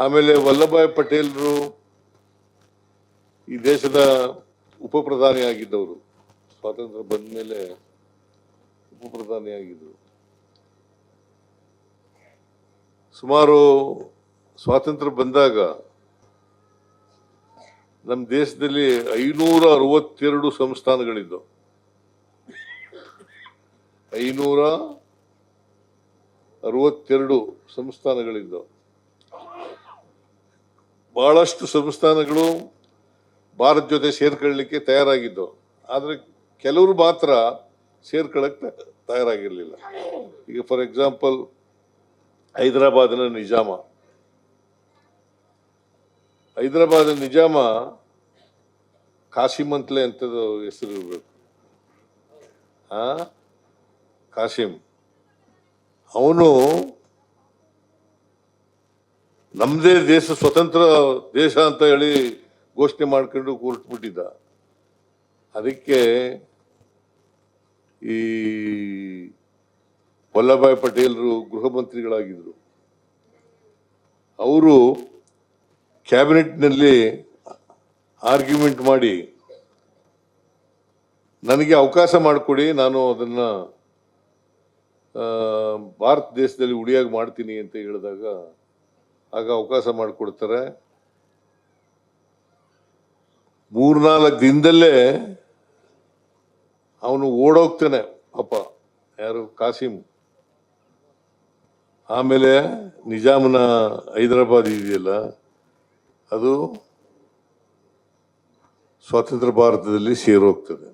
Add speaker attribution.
Speaker 1: ಆಮೇಲೆ ವಲ್ಲಭಭಾಯ್ ಪಟೇಲ್ರು ಈ ದೇಶದ ಉಪ ಪ್ರಧಾನಿಯಾಗಿದ್ದವರು, ಸ್ವಾತಂತ್ರ್ಯ ಬಂದ ಮೇಲೆ ಉಪ ಪ್ರಧಾನಿಯಾಗಿದ್ದರು. ಸುಮಾರು ಸ್ವಾತಂತ್ರ್ಯ ಬಂದಾಗ ನಮ್ಮ ದೇಶದಲ್ಲಿ 562 ಸಂಸ್ಥಾನಗಳಿದ್ದವು. 562 ಸಂಸ್ಥಾನಗಳಿದ್ದವು. ಬಹಳಷ್ಟು ಸಂಸ್ಥಾನಗಳು ಭಾರತ ಜೊತೆ ಸೇರ್ಕೊಳ್ಳಲಿಕ್ಕೆ ತಯಾರಾಗಿದ್ದವು. ಆದರೆ ಕೆಲವರು ಮಾತ್ರ ಸೇರ್ಕೊಳ್ಳಕ್ಕೆ ತಯಾರಾಗಿರಲಿಲ್ಲ. ಈಗ ಫಾರ್ ಎಕ್ಸಾಂಪಲ್ ಹೈದರಾಬಾದಿನ ನಿಜಾಮ ಕಾಸಿಂ ಅಂತಲೇ ಅಂತದ್ದು ಹೆಸರು ಇರಬೇಕು. ಕಾಸಿಂ ಅವನು ನಮ್ಮದೇ ದೇಶ ಸ್ವತಂತ್ರ ದೇಶ ಅಂತ ಹೇಳಿ ಘೋಷಣೆ ಮಾಡ್ಕೊಂಡು ಹೊರಟ್ಬಿಟ್ಟಿದ್ದ. ಅದಕ್ಕೆ ಈ ವಲ್ಲಭಭಾಯ್ ಪಟೇಲ್ರು ಗೃಹ ಮಂತ್ರಿಗಳಾಗಿದ್ರು. ಅವರು ಕ್ಯಾಬಿನೆಟ್ನಲ್ಲಿ ಆರ್ಗ್ಯುಮೆಂಟ್ ಮಾಡಿ ನನಗೆ ಅವಕಾಶ ಮಾಡಿಕೊಡಿ, ನಾನು ಅದನ್ನ ಭಾರತ ದೇಶದಲ್ಲಿ ಉಳಿಯಾಗಿ ಮಾಡ್ತೀನಿ ಅಂತ ಹೇಳಿದಾಗ ಆಗ ಅವಕಾಶ ಮಾಡಿಕೊಡ್ತಾರೆ. 3-4 ದಿನದಲ್ಲೇ ಅವನು ಓಡೋಗ್ತಾನೆ ಪಾಪ, ಯಾರು ಕಾಸಿಂ. ಆಮೇಲೆ ನಿಜಾಮನ ಹೈದರಾಬಾದ್ ಇದೆಯಲ್ಲ, ಅದು ಸ್ವತಂತ್ರ ಭಾರತದಲ್ಲಿ ಸೇರೋಗ್ತದೆ.